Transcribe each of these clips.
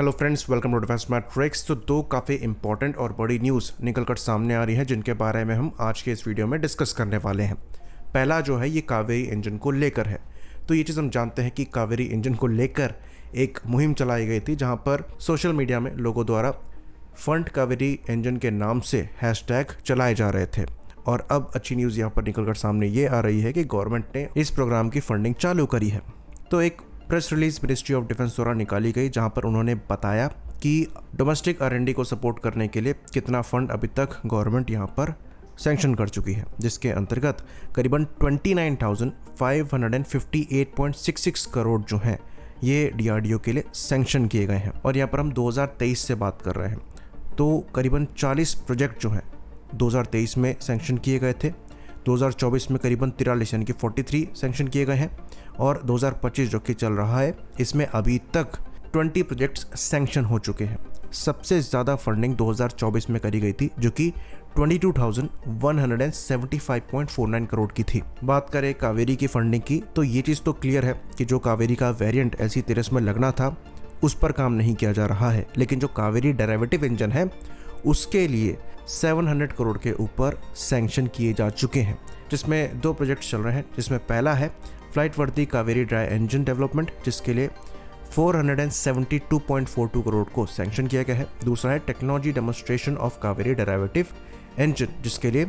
Hello friends, welcome to defence matrix. तो दो काफ़ी इंपॉर्टेंट और बड़ी न्यूज़ निकलकर सामने आ रही है जिनके बारे में हम आज के इस वीडियो में डिस्कस करने वाले हैं। पहला जो है ये कावेरी इंजन को लेकर है। तो ये चीज़ हम जानते हैं कि कावेरी इंजन को लेकर एक मुहिम चलाई गई थी जहाँ पर सोशल मीडिया में लोगों द्वारा फंड कावेरी इंजन के नाम से हैशटैग चलाए जा रहे थे। और अब अच्छी न्यूज़ यहाँ पर निकलकर सामने ये आ रही है कि गवर्नमेंट ने इस प्रोग्राम की फंडिंग चालू करी है। तो एक press release ministry of defence द्वारा निकाली गई जहां पर उन्होंने बताया कि डोमेस्टिक R&D को सपोर्ट करने के लिए कितना फंड अभी तक गवर्नमेंट यहां पर सैंक्शन कर चुकी है, जिसके अंतर्गत करीबन 29,558.66 करोड़ जो हैं ये DRDO के लिए सैंक्शन किए गए हैं। और यहाँ पर हम 2023 से बात कर रहे हैं, तो करीबन 40 प्रोजेक्ट जो हैं 2023 में सैंक्शन किए गए थे। 2024 में करीबन 43 यानी कि 43 सैंक्शन किए गए हैं और 2025 जो कि चल रहा है इसमें अभी तक 20 प्रोजेक्ट्स सैंक्शन हो चुके हैं। सबसे ज़्यादा फंडिंग 2024 में करी गई थी जो कि 22,175.49 करोड़ की थी। बात करें कावेरी की फंडिंग की तो ये चीज़ तो क्लियर है कि जो कावेरी का वेरिएंट LC-13 में लगना था उस पर काम नहीं किया जा रहा है, लेकिन जो कावेरी डेरिवेटिव इंजन है उसके लिए 700 करोड़ के ऊपर सैंक्शन किए जा चुके हैं, जिसमें दो प्रोजेक्ट चल रहे हैं। जिसमें पहला है फ्लाइट वर्दी कावेरी ड्राई इंजन डेवलपमेंट, जिसके लिए 472.42 करोड़ को सैंक्शन किया गया है। दूसरा है technology demonstration of Kaveri derivative engine, जिसके लिए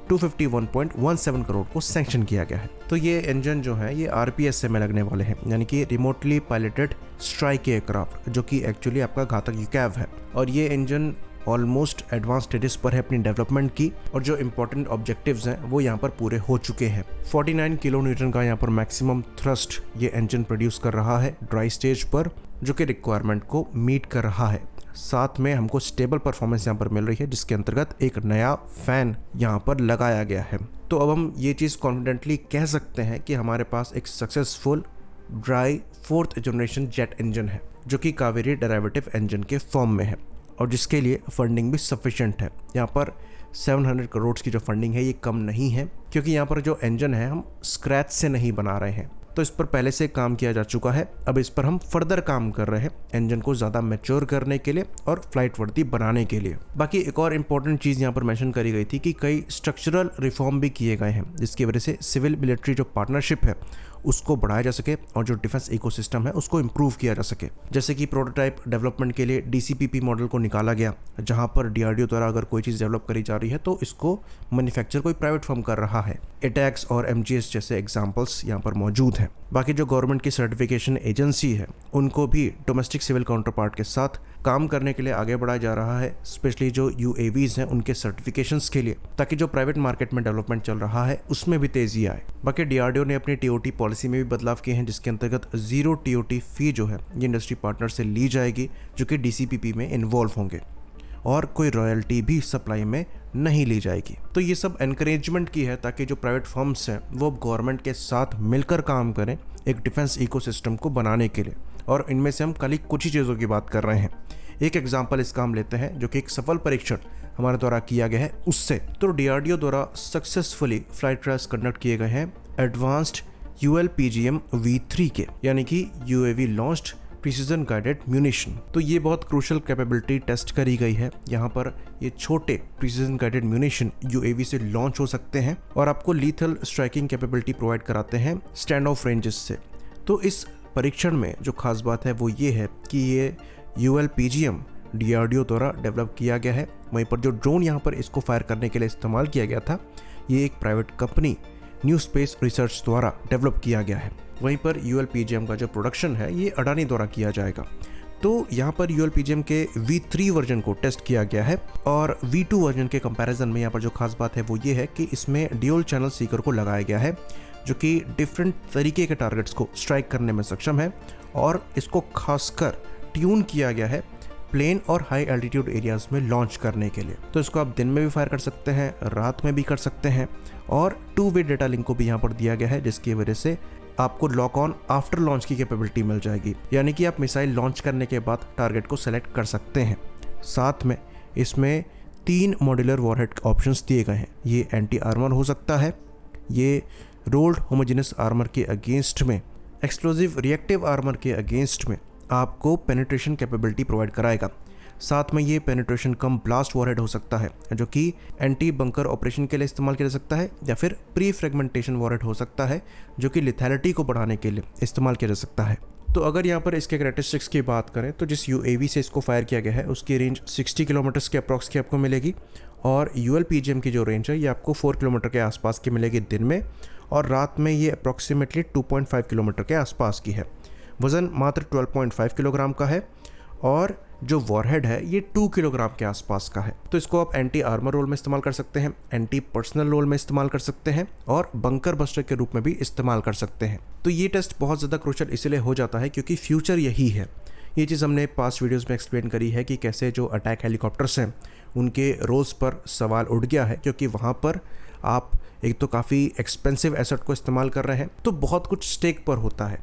251.17 करोड़ को सैंक्शन किया गया है। तो ये इंजन जो है ये RPSA में लगने वाले हैं, यानी कि रिमोटली पायलटेड स्ट्राइक एयरक्राफ्ट, जो कि एक्चुअली आपका घातक UCAV है। और ये इंजन ऑलमोस्ट एडवांस स्टेटस पर है अपनी डेवलपमेंट की, और जो इंपॉर्टेंट ऑब्जेक्टिव्स हैं वो यहाँ पर पूरे हो चुके हैं। 49 किलो न्यूटन का यहाँ पर मैक्सिमम थ्रस्ट ये इंजन प्रोड्यूस कर रहा है ड्राई स्टेज पर, जो कि रिक्वायरमेंट को मीट कर रहा है। साथ में हमको स्टेबल परफॉर्मेंस यहाँ पर मिल रही है, जिसके अंतर्गत एक नया फैन यहाँ पर लगाया गया है। तो अब हम ये चीज़ कॉन्फिडेंटली कह सकते हैं कि हमारे पास एक successful dry 4th generation jet engine है जो कि कावेरी डेरिवेटिव इंजन के फॉर्म में है, और जिसके लिए फंडिंग भी सफिशिएंट है। यहाँ पर 700 करोड़ की जो फंडिंग है ये कम नहीं है, क्योंकि यहाँ पर जो इंजन है हम स्क्रैच से नहीं बना रहे हैं, तो इस पर पहले से काम किया जा चुका है। अब इस पर हम फर्दर काम कर रहे हैं इंजन को ज़्यादा मैच्योर करने के लिए और फ्लाइट वर्दी बनाने के लिए। बाकी एक और इम्पॉर्टेंट चीज़ यहाँ पर मेंशन करी गई थी कि कई स्ट्रक्चरल रिफॉर्म भी किए गए हैं, जिसकी वजह से सिविल मिलिट्री जो पार्टनरशिप है उसको बढ़ाया जा सके और जो डिफेंस इकोसिस्टम है उसको इम्प्रूव किया जा सके। जैसे कि प्रोटोटाइप डेवलपमेंट के लिए DCPP मॉडल को निकाला गया, जहां पर DRDO द्वारा अगर कोई चीज़ डेवलप करी जा रही है तो इसको मैन्युफैक्चर कोई प्राइवेट फर्म कर रहा है। ATAGS और MGS जैसे एग्जाम्पल्स यहाँ पर मौजूद हैं। बाकी जो गवर्नमेंट की सर्टिफिकेशन एजेंसी है उनको भी डोमेस्टिक सिविल काउंटर पार्ट के साथ काम करने के लिए आगे बढ़ाया जा रहा है, स्पेशली जो UAVs हैं उनके सर्टिफिकेशंस के लिए, ताकि जो प्राइवेट मार्केट में डेवलपमेंट चल रहा है उसमें भी तेजी आए। बाकी DRDO ने अपनी TOT पॉलिसी में भी बदलाव किए हैं, जिसके अंतर्गत 0 TOT फी जो है ये इंडस्ट्री पार्टनर से ली जाएगी, जो कि DCPP में इन्वॉल्व होंगे, और कोई रॉयल्टी भी सप्लाई में नहीं ली जाएगी। तो ये सब एनकरेजमेंट की है ताकि जो प्राइवेट फर्म्स हैं वो गवर्नमेंट के साथ मिलकर काम करें एक डिफेंस इकोसिस्टम को बनाने के लिए। और इनमें से हम कल कुछ ही चीज़ों की बात कर रहे हैं। एक एग्जाम्पल इसका हम लेते हैं जो कि एक सफल परीक्षण हमारे द्वारा किया गया है उससे। तो DRDO द्वारा सक्सेसफुली फ्लाइट ट्रायल्स कंडक्ट किए गए हैं एडवांस्ड ULPGM V3 के, यानी कि UAV launched precision guided munition. तो ये बहुत क्रूशल कैपेबिलिटी टेस्ट करी गई है। यहाँ पर ये छोटे प्रिसीजन गाइडेड म्यूनिशन UAV से लॉन्च हो सकते हैं और आपको लीथल स्ट्राइकिंग कैपेबिलिटी प्रोवाइड कराते हैं स्टैंड ऑफ रेंजेस से। तो इस परीक्षण में जो खास बात है वो ये है कि ये ULPGM DRDO द्वारा डेवलप किया गया है। वहीं पर जो ड्रोन यहाँ पर इसको फायर करने के लिए इस्तेमाल किया गया था ये एक private company new space research द्वारा डेवलप किया गया है। वहीं पर ULPGM का जो प्रोडक्शन है ये अडानी द्वारा किया जाएगा। तो यहाँ पर ULPGM के V3 वर्जन को टेस्ट किया गया है, और V2 वर्जन के कंपैरिजन में यहाँ पर जो खास बात है वो ये है कि इसमें ड्यूल चैनल सीकर को लगाया गया है, जो कि डिफरेंट तरीके के टारगेट्स को स्ट्राइक करने में सक्षम है, और इसको खासकर ट्यून किया गया है प्लेन और हाई एल्टीट्यूड एरियाज में लॉन्च करने के लिए। तो इसको आप दिन में भी फायर कर सकते हैं, रात में भी कर सकते हैं, और 2-वे डेटा लिंक को भी यहाँ पर दिया गया है, जिसकी वजह से आपको लॉक ऑन आफ्टर लॉन्च की कैपेबिलिटी मिल जाएगी, यानी कि आप मिसाइल लॉन्च करने के बाद टारगेट को सेलेक्ट कर सकते हैं। साथ में इसमें 3 मॉड्यूलर वॉरहेड ऑप्शंस दिए गए हैं। ये एंटी आर्मर हो सकता है, ये रोल्ड होमोजेनस आर्मर के अगेंस्ट में, एक्सप्लोजिव रिएक्टिव आर्मर के अगेंस्ट में, आपको पेनिट्रेशन कैपेबिलिटी प्रोवाइड कराएगा। साथ में ये पेनिट्रेशन कम ब्लास्ट वॉरहेड हो सकता है, जो कि एंटी बंकर ऑपरेशन के लिए इस्तेमाल किया जा सकता है, या फिर प्री फ्रेगमेंटेशन वॉरहेड हो सकता है, जो कि लिथैलिटी को बढ़ाने के लिए इस्तेमाल किया जा सकता है। तो अगर यहाँ पर इसके कैरेक्टरिस्टिक्स की बात करें तो जिस UAV से इसको फायर किया गया है उसकी रेंज 60 किलोमीटर्स के अप्रॉक्स की आपको मिलेगी, और ULPGM की जो रेंज है ये आपको 4 किलोमीटर के आसपास की मिलेगी दिन में, और रात में ये अप्रॉक्सीमेटली 2.5 किलोमीटर के आसपास की है। वज़न मात्र 12.5 किलोग्राम का है, और जो वॉरहेड है ये 2 किलोग्राम के आसपास का है। तो इसको आप एंटी आर्मर रोल में इस्तेमाल कर सकते हैं, एंटी पर्सनल रोल में इस्तेमाल कर सकते हैं, और बंकर बस्टर के रूप में भी इस्तेमाल कर सकते हैं। तो ये टेस्ट बहुत ज़्यादा क्रूशियल इसलिए हो जाता है क्योंकि फ्यूचर यही है। ये चीज़ हमने पास्ट वीडियोस में एक्सप्लेन करी है कि कैसे जो अटैक हेलीकॉप्टर्स हैं उनके रोल्स पर सवाल उठ गया है, क्योंकि वहाँ पर आप एक तो काफ़ी एक्सपेंसिव एसेट को इस्तेमाल कर रहे हैं, तो बहुत कुछ स्टेक पर होता है।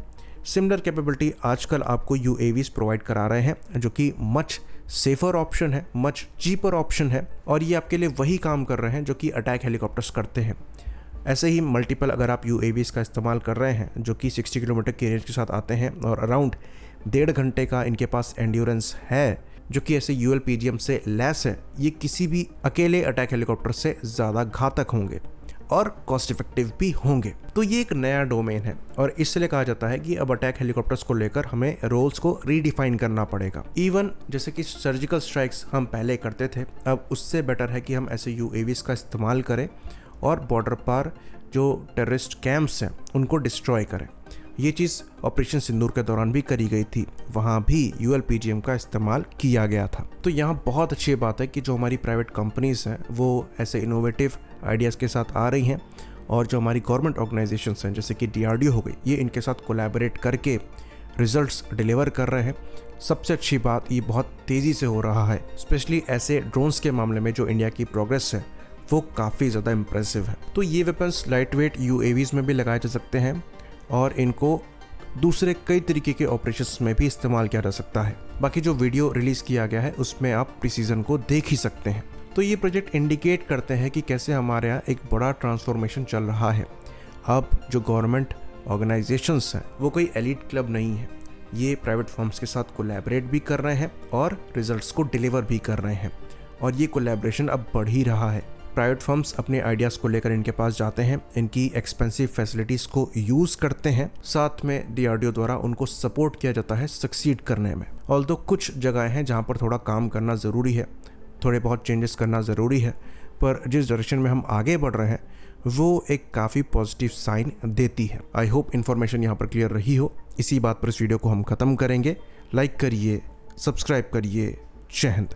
सिमिलर कैपेबिलिटी आजकल आपको UAVs प्रोवाइड करा रहे हैं, जो कि मच सेफर ऑप्शन है, मच चीपर ऑप्शन है, और ये आपके लिए वही काम कर रहे हैं जो कि अटैक हेलीकॉप्टर्स करते हैं। ऐसे ही मल्टीपल अगर आप UAVs का इस्तेमाल कर रहे हैं जो कि 60 किलोमीटर की रेंज के साथ आते हैं और अराउंड 1.5 घंटे का इनके पास एंड्योरेंस है, जो कि ऐसे ULPGM से लैस है, ये किसी भी अकेले अटैक हेलीकॉप्टर से ज़्यादा घातक होंगे और कॉस्ट इफेक्टिव भी होंगे। तो ये एक नया डोमेन है, और इसलिए कहा जाता है कि अब अटैक हेलीकॉप्टर्स को लेकर हमें रोल्स को रीडिफाइन करना पड़ेगा। इवन जैसे कि सर्जिकल स्ट्राइक्स हम पहले करते थे, अब उससे बेटर है कि हम ऐसे UAVs का इस्तेमाल करें और बॉर्डर पर जो टेररिस्ट कैंप्स हैं उनको डिस्ट्रॉय करें। ये चीज़ ऑपरेशन सिंदूर के दौरान भी करी गई थी, वहाँ भी ULPGM का इस्तेमाल किया गया था। तो यहाँ बहुत अच्छी बात है कि जो हमारी प्राइवेट कंपनीज़ हैं वो ऐसे इनोवेटिव आइडियाज़ के साथ आ रही हैं, और जो हमारी गवर्नमेंट ऑर्गेनाइजेशंस हैं जैसे कि DRDO हो गई, ये इनके साथ कोलैबोरेट करके रिजल्ट्स डिलीवर कर रहे हैं। सबसे अच्छी बात, ये बहुत तेज़ी से हो रहा है, स्पेशली ऐसे ड्रोन्स के मामले में जो इंडिया की प्रोग्रेस है वो काफ़ी ज़्यादा इम्प्रेसिव है। तो ये वेपन्स लाइट वेट UAVs में भी लगाए जा सकते हैं, और इनको दूसरे कई तरीके के ऑपरेशंस में भी इस्तेमाल किया जा सकता है। बाकी जो वीडियो रिलीज़ किया गया है उसमें आप प्रिसीजन को देख ही सकते हैं। तो ये प्रोजेक्ट इंडिकेट करते हैं कि कैसे हमारे यहाँ एक बड़ा ट्रांसफॉर्मेशन चल रहा है। अब जो गवर्नमेंट ऑर्गेनाइजेशंस हैं वो कोई एलीट क्लब नहीं है, ये प्राइवेट फर्म्स के साथ कोलैबोरेट भी कर रहे हैं और रिजल्ट्स को डिलीवर भी कर रहे हैं, और ये कोलैबोरेशन अब बढ़ ही रहा है। प्राइवेट फर्म्स अपने आइडियाज़ को लेकर इनके पास जाते हैं, इनकी एक्सपेंसिव फैसिलिटीज़ को यूज़ करते हैं, साथ में DRDO द्वारा उनको सपोर्ट किया जाता है सक्सीड करने में। ऑल्दो कुछ जगह हैं जहाँ पर थोड़ा काम करना ज़रूरी है, थोड़े बहुत चेंजेस करना ज़रूरी है, पर जिस डायरेक्शन में हम आगे बढ़ रहे हैं वो एक काफ़ी पॉजिटिव साइन देती है। आई होप इन्फॉर्मेशन यहाँ पर क्लियर रही हो। इसी बात पर इस वीडियो को हम ख़त्म करेंगे। लाइक करिए, सब्सक्राइब करिए। जय हिंद।